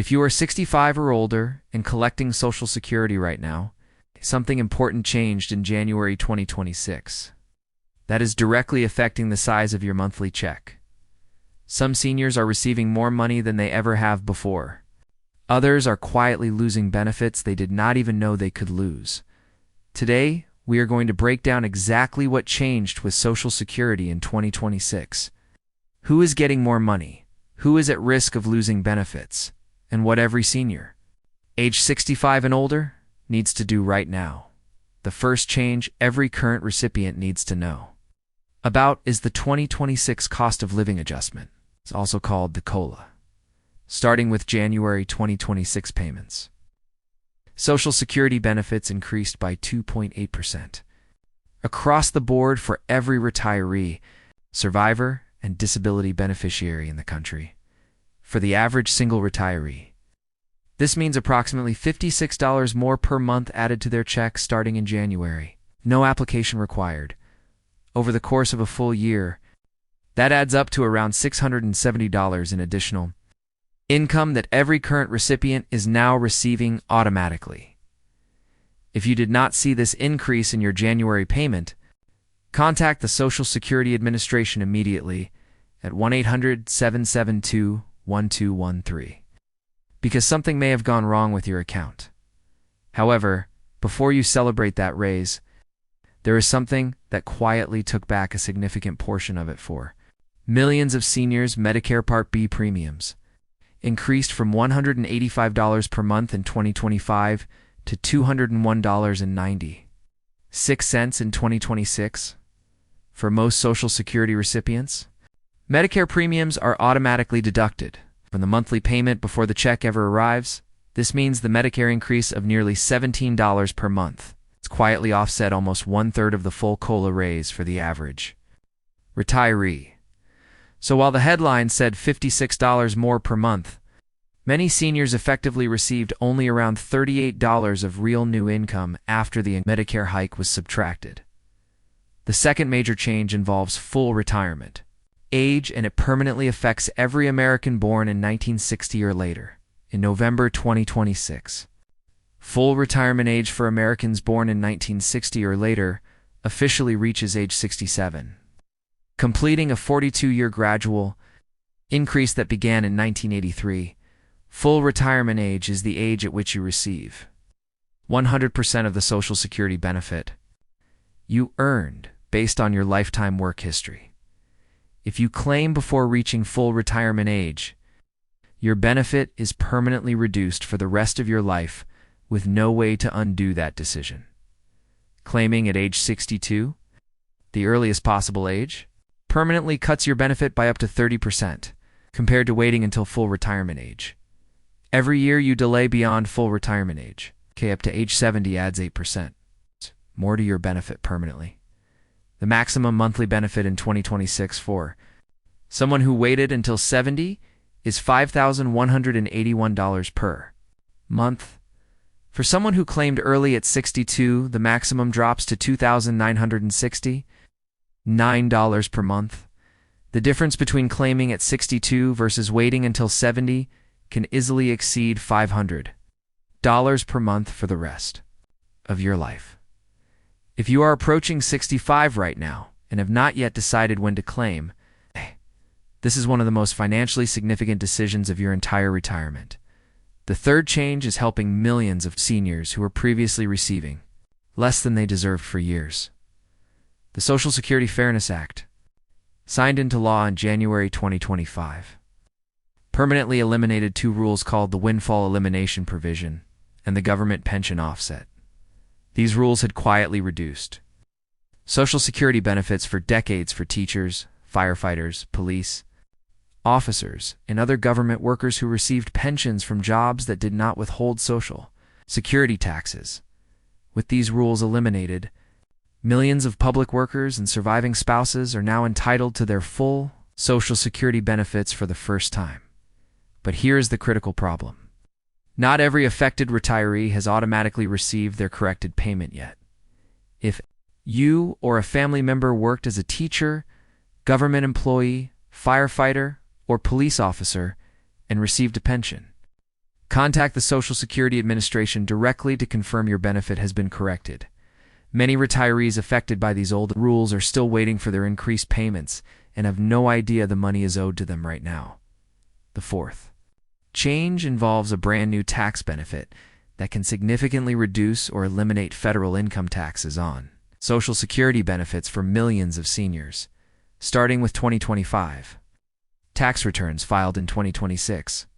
If you are 65 or older and collecting Social Security right now, something important changed in January 2026. That is directly affecting the size of your monthly check. Some seniors are receiving more money than they ever have before. Others are quietly losing benefits they did not even know they could lose. Today, we are going to break down exactly what changed with Social Security in 2026. Who is getting more money? Who is at risk of losing benefits? And what every senior, age 65 and older, needs to do right now. The first change every current recipient needs to know about is the 2026 Cost of Living Adjustment. It's also called the COLA, starting with January 2026 payments. Social Security benefits increased by 2.8%. Across the board for every retiree, survivor, and disability beneficiary in the country. For the average single retiree, this means approximately $56 more per month added to their check starting in January. No application required. Over the course of a full year, that adds up to around $670 in additional income that every current recipient is now receiving automatically. If you did not see this increase in your January payment, contact the Social Security Administration immediately at 1-800-772-1213 because something may have gone wrong with your account. However, before you celebrate that raise, there is something that quietly took back a significant portion of it for millions of seniors. Medicare Part B premiums increased from $185 per month in 2025 to $201.96 in 2026. For most Social Security recipients, Medicare premiums are automatically deducted from the monthly payment before the check ever arrives. This means the Medicare increase of nearly $17 per month. It's quietly offset almost one-third of the full COLA raise for the average retiree. So while the headline said $56 more per month, many seniors effectively received only around $38 of real new income after the Medicare hike was subtracted. The second major change involves full retirement age, and it permanently affects every American born in 1960 or later. In November 2026, full retirement age for Americans born in 1960 or later officially reaches age 67, completing a 42-year gradual increase that began in 1983. Full retirement age is the age at which you receive 100% of the Social Security benefit you earned based on your lifetime work history. If you claim before reaching full retirement age, your benefit is permanently reduced for the rest of your life with no way to undo that decision. Claiming at age 62, the earliest possible age, permanently cuts your benefit by up to 30% compared to waiting until full retirement age. Every year you delay beyond full retirement age, up to age 70 adds 8% more to your benefit permanently. The maximum monthly benefit in 2026 for someone who waited until 70 is $5,181 per month. For someone who claimed early at 62, the maximum drops to $2,969 per month. The difference between claiming at 62 versus waiting until 70 can easily exceed $500 per month for the rest of your life. If you are approaching 65 right now and have not yet decided when to claim, this is one of the most financially significant decisions of your entire retirement. The third change is helping millions of seniors who were previously receiving less than they deserved for years. The Social Security Fairness Act, signed into law in January 2025, permanently eliminated two rules called the windfall elimination provision and the government pension offset. These rules had quietly reduced Social Security benefits for decades for teachers, firefighters, police officers, and other government workers who received pensions from jobs that did not withhold Social Security taxes. With these rules eliminated, millions of public workers and surviving spouses are now entitled to their full Social Security benefits for the first time. But here is the critical problem. Not every affected retiree has automatically received their corrected payment yet. If you or a family member worked as a teacher, government employee, firefighter, or police officer and received a pension, Contact the Social Security Administration directly to confirm your benefit has been corrected. Many retirees affected by these old rules are still waiting for their increased payments and have no idea the money is owed to them right now. The fourth change involves a brand new tax benefit that can significantly reduce or eliminate federal income taxes on Social Security benefits for millions of seniors, starting with 2025. Tax returns filed in 2026.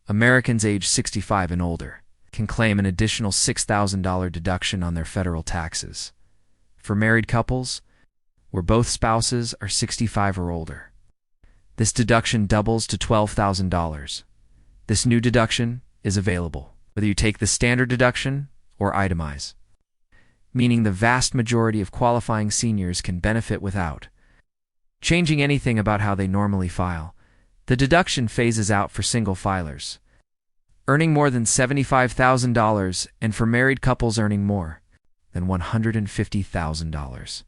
Americans age 65 and older can claim an additional $6,000 deduction on their federal taxes. For married couples, where both spouses are 65 or older, this deduction doubles to $12,000. This new deduction is available whether you take the standard deduction or itemize, meaning the vast majority of qualifying seniors can benefit without changing anything about how they normally file. The deduction phases out for single filers earning more than $75,000 and for married couples earning more than $150,000.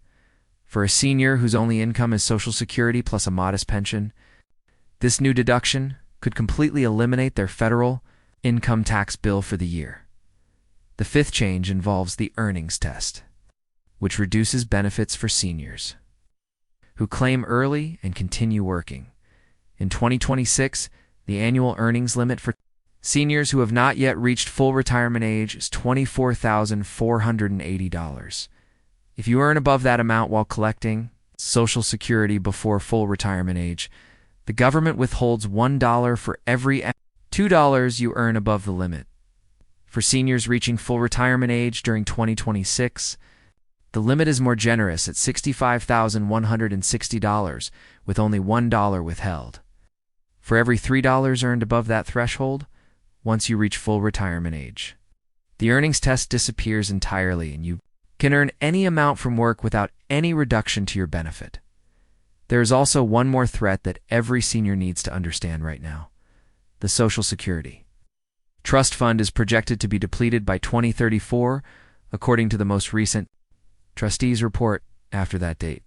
For a senior whose only income is Social Security plus a modest pension, this new deduction could completely eliminate their federal income tax bill for the year. The fifth change involves the earnings test, which reduces benefits for seniors who claim early and continue working. In 2026, the annual earnings limit for seniors who have not yet reached full retirement age is $24,480. If you earn above that amount while collecting Social Security before full retirement age, the government withholds $1 for every $2 you earn above the limit. For seniors reaching full retirement age during 2026, the limit is more generous at $65,160 with only $1 withheld. For every $3 earned above that threshold, once you reach full retirement age, the earnings test disappears entirely and you can earn any amount from work without any reduction to your benefit. There is also one more threat that every senior needs to understand right now: the Social Security Trust Fund is projected to be depleted by 2034, according to the most recent trustees report after that date.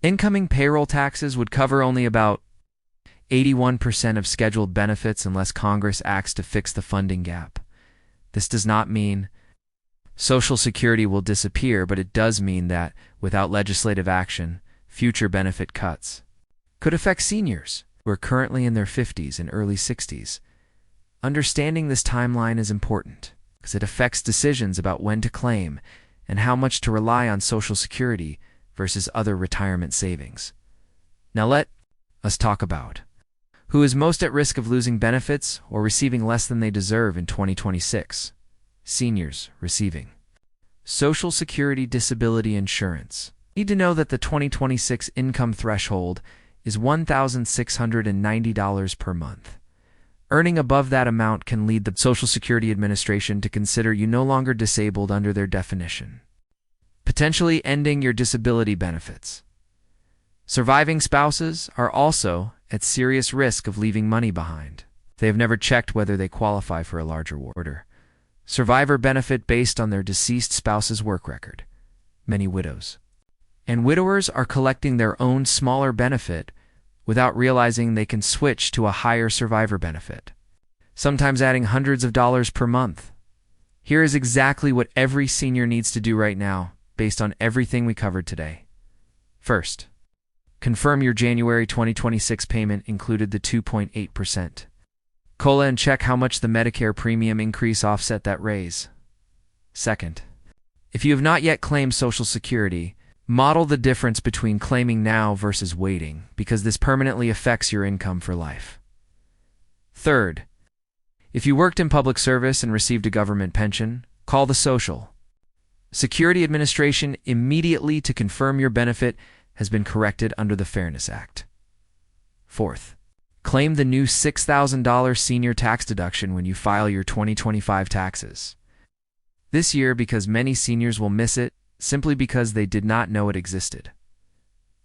Incoming payroll taxes would cover only about 81% of scheduled benefits unless Congress acts to fix the funding gap. This does not mean Social Security will disappear, but it does mean that, without legislative action, future benefit cuts could affect seniors who are currently in their 50s and early 60s. Understanding this timeline is important because it affects decisions about when to claim and how much to rely on Social Security versus other retirement savings. Now let us talk about who is most at risk of losing benefits or receiving less than they deserve in 2026. Seniors receiving Social Security disability insurance need to know that the 2026 income threshold is $1,690 per month. Earning above that amount can lead the Social Security Administration to consider you no longer disabled under their definition, potentially ending your disability benefits. Surviving spouses are also at serious risk of leaving money behind. They have never checked whether they qualify for a larger order. Survivor benefit based on their deceased spouse's work record. Many widows and widowers are collecting their own smaller benefit without realizing they can switch to a higher survivor benefit, sometimes adding hundreds of dollars per month. Here is exactly what every senior needs to do right now, based on everything we covered today. First, confirm your January 2026 payment included the 2.8% COLA and check how much the Medicare premium increase offset that raise. Second, if you have not yet claimed Social Security, model the difference between claiming now versus waiting, because this permanently affects your income for life. Third, if you worked in public service and received a government pension, call the Social Security Administration immediately to confirm your benefit has been corrected under the Fairness Act. Fourth, claim the new $6,000 senior tax deduction when you file your 2025 taxes this year, because many seniors will miss it simply because they did not know it existed.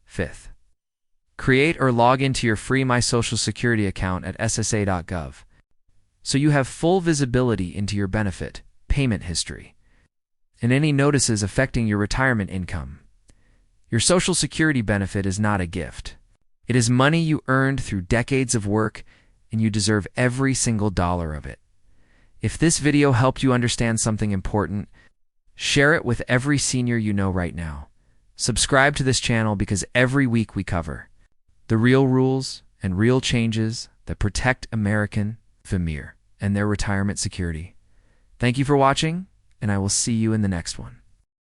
Fifth, create or log into your free My Social Security account at ssa.gov so you have full visibility into your benefit, payment history, and any notices affecting your retirement income. Your Social Security benefit is not a gift. It is money you earned through decades of work, and you deserve every single dollar of it. If this video helped you understand something important, share it with every senior you know right now. Subscribe to this channel because every week we cover the real rules and real changes that protect American families and their retirement security. Thank you for watching, and I will see you in the next one.